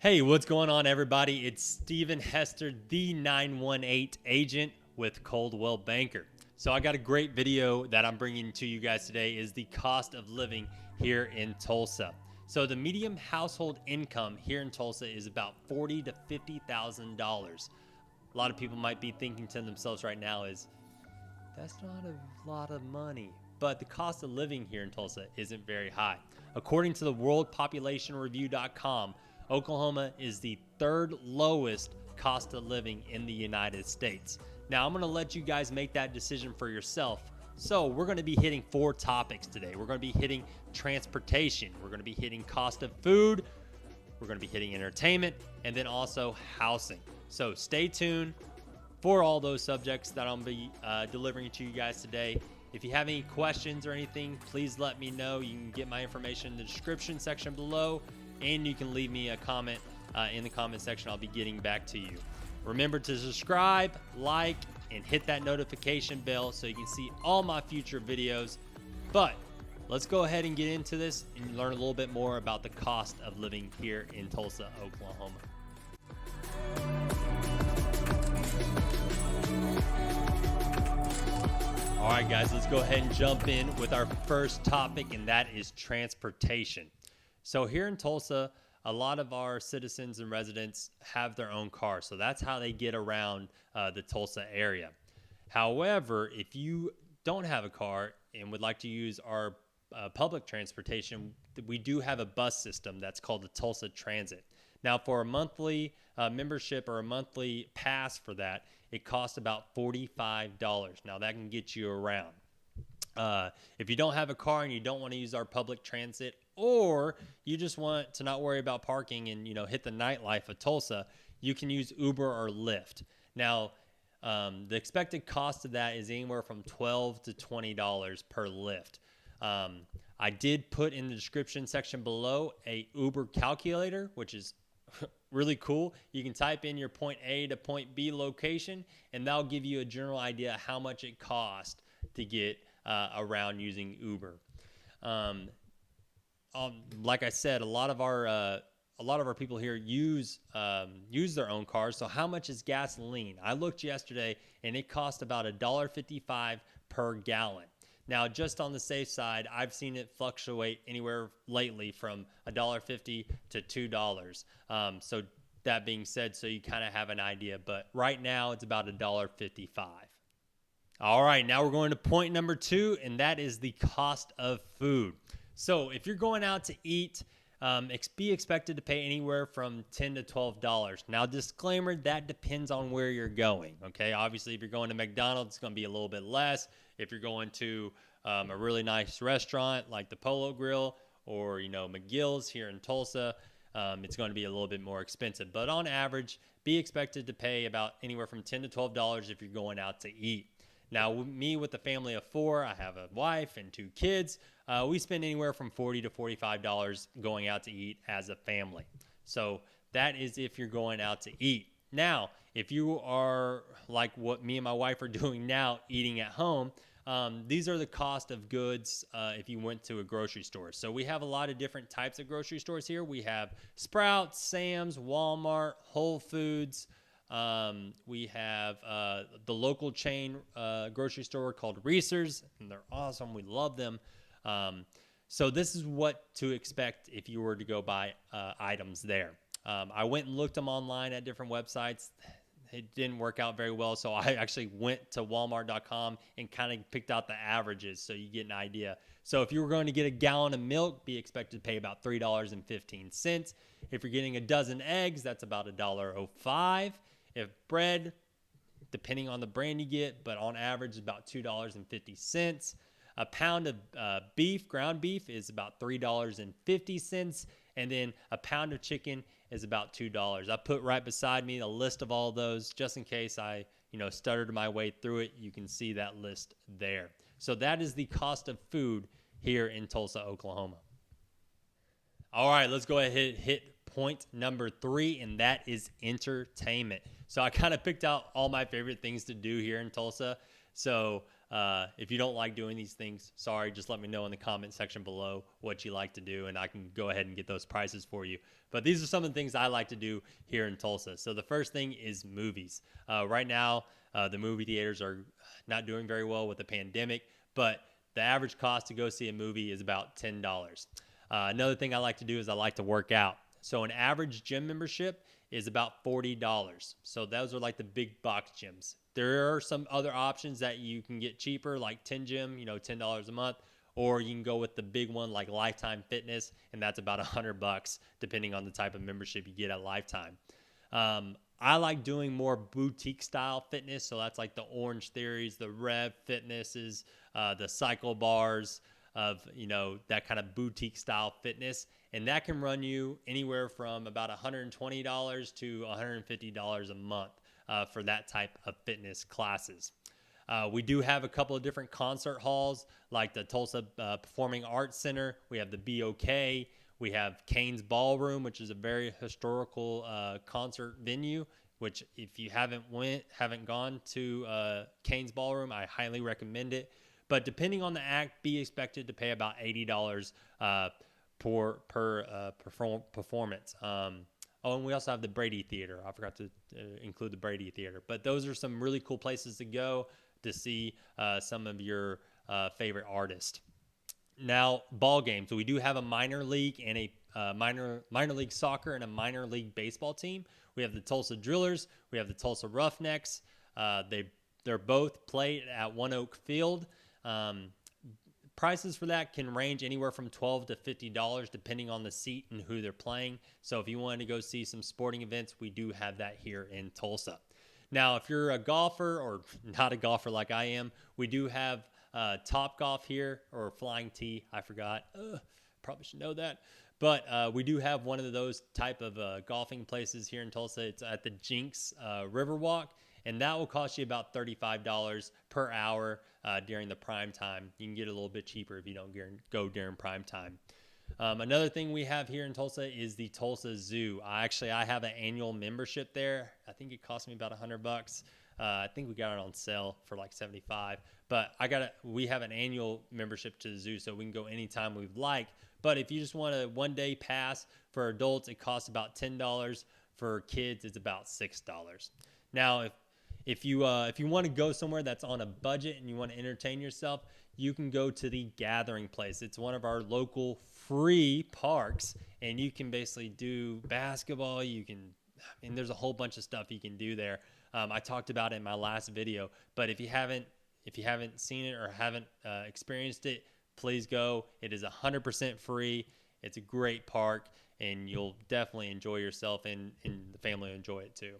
Hey, what's going on, everybody? It's Steven Hester, the 918 agent with Coldwell Banker. So I got a great video that I'm bringing to you guys today is the cost of living here in Tulsa. So the median household income here in Tulsa is about $40,000 to $50,000. A lot of people might be thinking to themselves right now is, that's not a lot of money. But the cost of living here in Tulsa isn't very high. According to the worldpopulationreview.com, Oklahoma is the third lowest cost of living in the United States. Now, I'm going to let you guys make that decision for yourself. So we're going to be hitting 4 topics today. We're going to be hitting transportation. We're going to be hitting cost of food. We're going to be hitting entertainment and then also housing. So stay tuned for all those subjects that I'll be delivering to you guys today. If you have any questions or anything, please let me know. You can get my information in the description section below, and you can leave me a comment in the comment section. I'll be getting back to you. Remember to subscribe, like, and hit that notification bell so you can see all my future videos. But let's go ahead and get into this and learn a little bit more about the cost of living here in Tulsa, Oklahoma. All right, guys, let's go ahead and jump in with our first topic, and that is transportation. So here in Tulsa, a lot of our citizens and residents have their own cars, so that's how they get around the Tulsa area. However, if you don't have a car and would like to use our public transportation, we do have a bus system that's called the Tulsa Transit. Now, for a monthly membership or a monthly pass for that, it costs about $45. Now, that can get you around. If you don't have a car and you don't want to use our public transit, or you just want to not worry about parking and hit the nightlife of Tulsa, you can use Uber or Lyft. Now, the expected cost of that is anywhere from $12 to $20 per Lyft. I did put in the description section below a Uber calculator, which is really cool. You can type in your point A to point B location, and that'll give you a general idea how much it costs to get around using Uber. Like I said, a lot of our people here use their own cars. So how much is gasoline? I looked yesterday, and it cost about $1.55 per gallon. Now, just on the safe side, I've seen it fluctuate anywhere lately from $1.50 to $2. So that being said, so you kind of have an idea, but right now it's about $1.55. All right, now we're going to point number 2, and that is the cost of food. So if you're going out to eat, be expected to pay anywhere from $10 to $12. Now, disclaimer, that depends on where you're going, okay? Obviously, if you're going to McDonald's, it's going to be a little bit less. If you're going to a really nice restaurant like the Polo Grill or, McGill's here in Tulsa, it's going to be a little bit more expensive. But on average, be expected to pay about anywhere from $10 to $12 if you're going out to eat. Now, me with a family of 4, I have a wife and 2 kids. We spend anywhere from $40 to $45 going out to eat as a family. So that is if you're going out to eat. Now, if you are like what me and my wife are doing now, eating at home, these are the cost of goods if you went to a grocery store. So we have a lot of different types of grocery stores here. We have Sprouts, Sam's, Walmart, Whole Foods. We have the local chain grocery store called Reese's, and they're awesome. We love them. So this is what to expect if you were to go buy items there. I went and looked them online at different websites. It didn't work out very well, so I actually went to walmart.com and kind of picked out the averages so you get an idea. So if you were going to get a gallon of milk, be expected to pay about $3.15. If you're getting a dozen eggs, that's about $1.05. If bread, depending on the brand you get, but on average about $2.50. A pound of beef, ground beef, is about $3.50. And then a pound of chicken is about $2. I put right beside me a list of all those just in case I, stuttered my way through it. You can see that list there. So that is the cost of food here in Tulsa, Oklahoma. All right, let's go ahead and hit point number 3, and that is entertainment. So I kind of picked out all my favorite things to do here in Tulsa. So If you don't like doing these things, sorry, just let me know in the comment section below what you like to do, and I can go ahead and get those prices for you. But these are some of the things I like to do here in Tulsa. So the first thing is movies. Right now, the movie theaters are not doing very well with the pandemic, but the average cost to go see a movie is about $10. Another thing I like to do is I like to work out. So an average gym membership is about $40. So those are like the big box gyms. There are some other options that you can get cheaper, like 10 Gym, $10 a month, or you can go with the big one like Lifetime Fitness, and that's about $100 depending on the type of membership you get at Lifetime. I like doing more boutique style fitness, so that's like the Orange Theories, the Rev Fitnesses, the Cycle Bars, of that kind of boutique style fitness, and that can run you anywhere from about $120 to $150 a month for that type of fitness classes. We do have a couple of different concert halls, like the Tulsa Performing Arts Center. We have the BOK. We have Kane's Ballroom, which is a very historical concert venue, which if you haven't gone to Kane's Ballroom, I highly recommend it. But depending on the act, be expected to pay about $80 per performance. Oh, and we also have the Brady Theater. I forgot to include the Brady Theater. But those are some really cool places to go to see some of your favorite artists. Now, ball games. So we do have a minor league and a minor league soccer and a minor league baseball team. We have the Tulsa Drillers. We have the Tulsa Roughnecks. They're both played at One Oak Field. Prices for that can range anywhere from $12 to $50 depending on the seat and who they're playing. So if you wanted to go see some sporting events, we do have that here in Tulsa. Now, if you're a golfer or not a golfer like I am, we do have Top Golf here, or Flying T. I forgot. Probably should know that. But we do have one of those type of golfing places here in Tulsa. It's at the Jenks Riverwalk, and that will cost you about $35 per hour during the prime time. You can get a little bit cheaper if you don't go during prime time. Another thing we have here in Tulsa is the Tulsa Zoo. I have an annual membership there. I think it cost me about $100. I think we got it on sale for like $75. But we have an annual membership to the zoo, so we can go anytime we'd like. But if you just want a one-day pass for adults, it costs about $10. For kids, it's about $6. Now, if you want to go somewhere that's on a budget and you want to entertain yourself, you can go to the Gathering Place. It's one of our local free parks, and you can basically do basketball. And there's a whole bunch of stuff you can do there. I talked about it in my last video, but if you haven't seen it or haven't experienced it, please go. It is 100% free. It's a great park, and you'll definitely enjoy yourself, and the family will enjoy it too.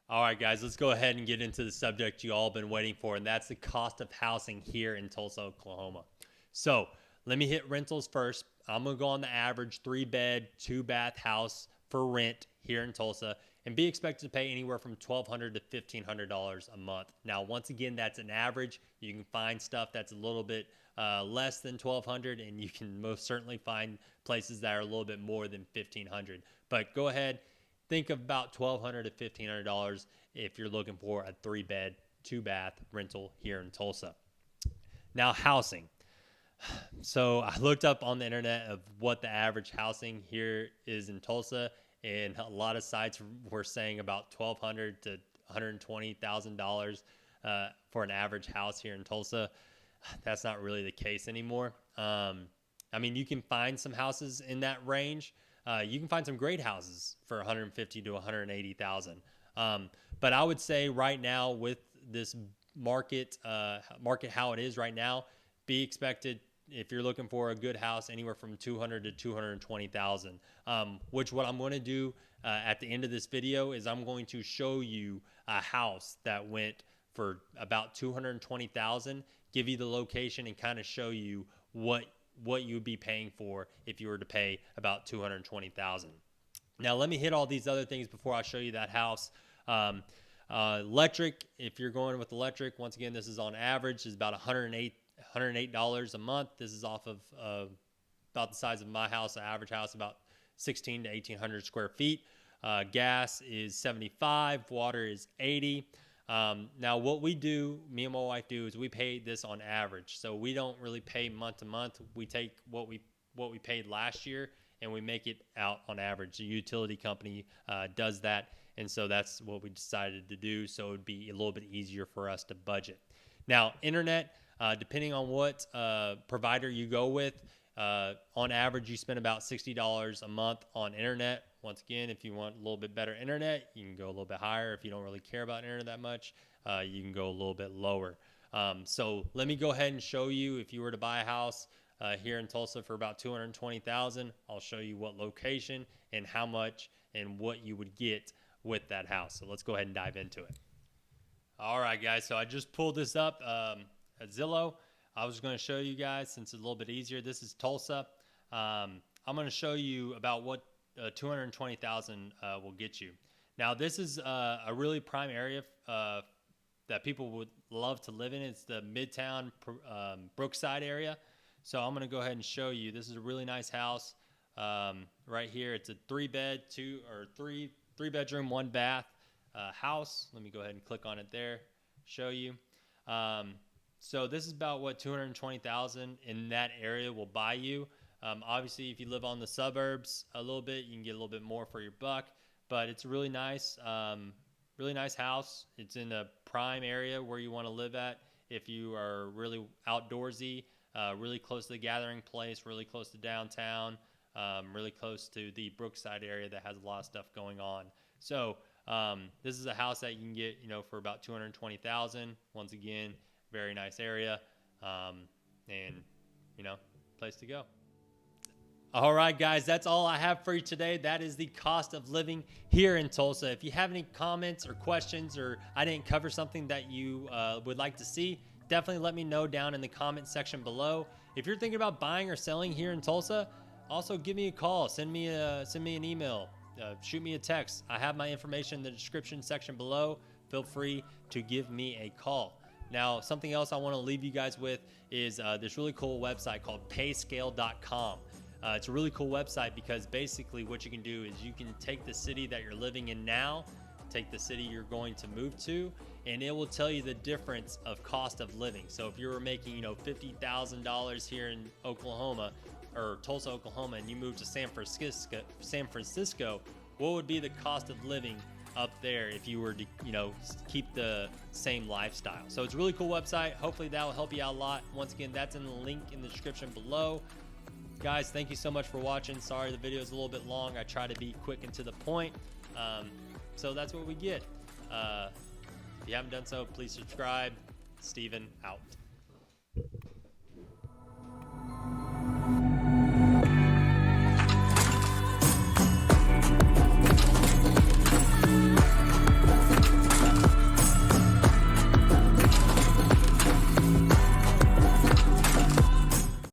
All right, guys, let's go ahead and get into the subject you all been waiting for, and that's the cost of housing here in Tulsa, Oklahoma. So let me hit rentals first. I'm going to go on the average 3-bed, 2-bath house for rent here in Tulsa, and be expected to pay anywhere from $1,200 to $1,500 a month. Now, once again, that's an average. You can find stuff that's a little bit less than $1,200, and you can most certainly find places that are a little bit more than $1,500. But go ahead, think of about $1,200 to $1,500 if you're looking for a 3-bed, 2-bath rental here in Tulsa. Now, housing. So I looked up on the internet of what the average housing here is in Tulsa, and a lot of sites were saying about $1,200 to $120,000 for an average house here in Tulsa. That's not really the case anymore. You can find some houses in that range. You can find some great houses for $150,000 to $180,000. But I would say right now, with this market how it is right now, be expected, if you're looking for a good house, anywhere from $200,000 to $220,000. Which what I'm going to do at the end of this video is I'm going to show you a house that went for about $220,000, give you the location, and kind of show you what you would be paying for if you were to pay about $220,000. Now, let me hit all these other things before I show you that house. Electric, if you're going with electric, once again, this is on average, is about $108 a month. This is off of about the size of my house, an average house, about 1,600 to 1,800 square feet. Gas is $75, water is $80. Now what we do, me and my wife do, is we pay this on average. So we don't really pay month to month. We take what we paid last year and we make it out on average. The utility company does that. And so that's what we decided to do. So it would be a little bit easier for us to budget. Now, internet, depending on what provider you go with, on average, you spend about $60 a month on internet. Once again, if you want a little bit better internet, you can go a little bit higher. If you don't really care about internet that much, you can go a little bit lower. So let me go ahead and show you, if you were to buy a house here in Tulsa for about $220,000, I'll show you what location and how much and what you would get with that house. So let's go ahead and dive into it. All right, guys. So I just pulled this up at Zillow. I was going to show you guys, since it's a little bit easier. This is Tulsa. I'm going to show you about what $220,000 will get you. Now, this is a really prime area that people would love to live in. It's the Midtown Brookside area. So I'm going to go ahead and show you. This is a really nice house right here. It's a three bedroom, 1 bath house. Let me go ahead and click on it there, show you. So this is about what $220,000 in that area will buy you. Obviously, if you live on the suburbs a little bit, you can get a little bit more for your buck. But it's a really nice house. It's in a prime area where you want to live at. If you are really outdoorsy, really close to the gathering place, really close to downtown, really close to the Brookside area that has a lot of stuff going on. So this is a house that you can get, for about $220,000. Once again, very nice area, and place to go. All right, guys, that's all I have for you today. That is the cost of living here in Tulsa. If you have any comments or questions, or I didn't cover something that you would like to see, definitely let me know down in the comment section below. If you're thinking about buying or selling here in Tulsa, also give me a call, send me an email, shoot me a text. I have my information in the description section below. Feel free to give me a call. Now, something else I want to leave you guys with is this really cool website called payscale.com. It's a really cool website because basically what you can do is you can take the city that you're living in now, take the city you're going to move to, and it will tell you the difference of cost of living. So if you were making, $50,000 here in Oklahoma or Tulsa, Oklahoma, and you moved to San Francisco, what would be the cost of living up there if you were to keep the same lifestyle? So it's a really cool website. Hopefully that will help you out a lot. Once again, that's in the link in the description below. Guys, thank you so much for watching. Sorry the video is a little bit long. I try to be quick and to the point. So that's what we get. If you haven't done so, please subscribe. Steven out.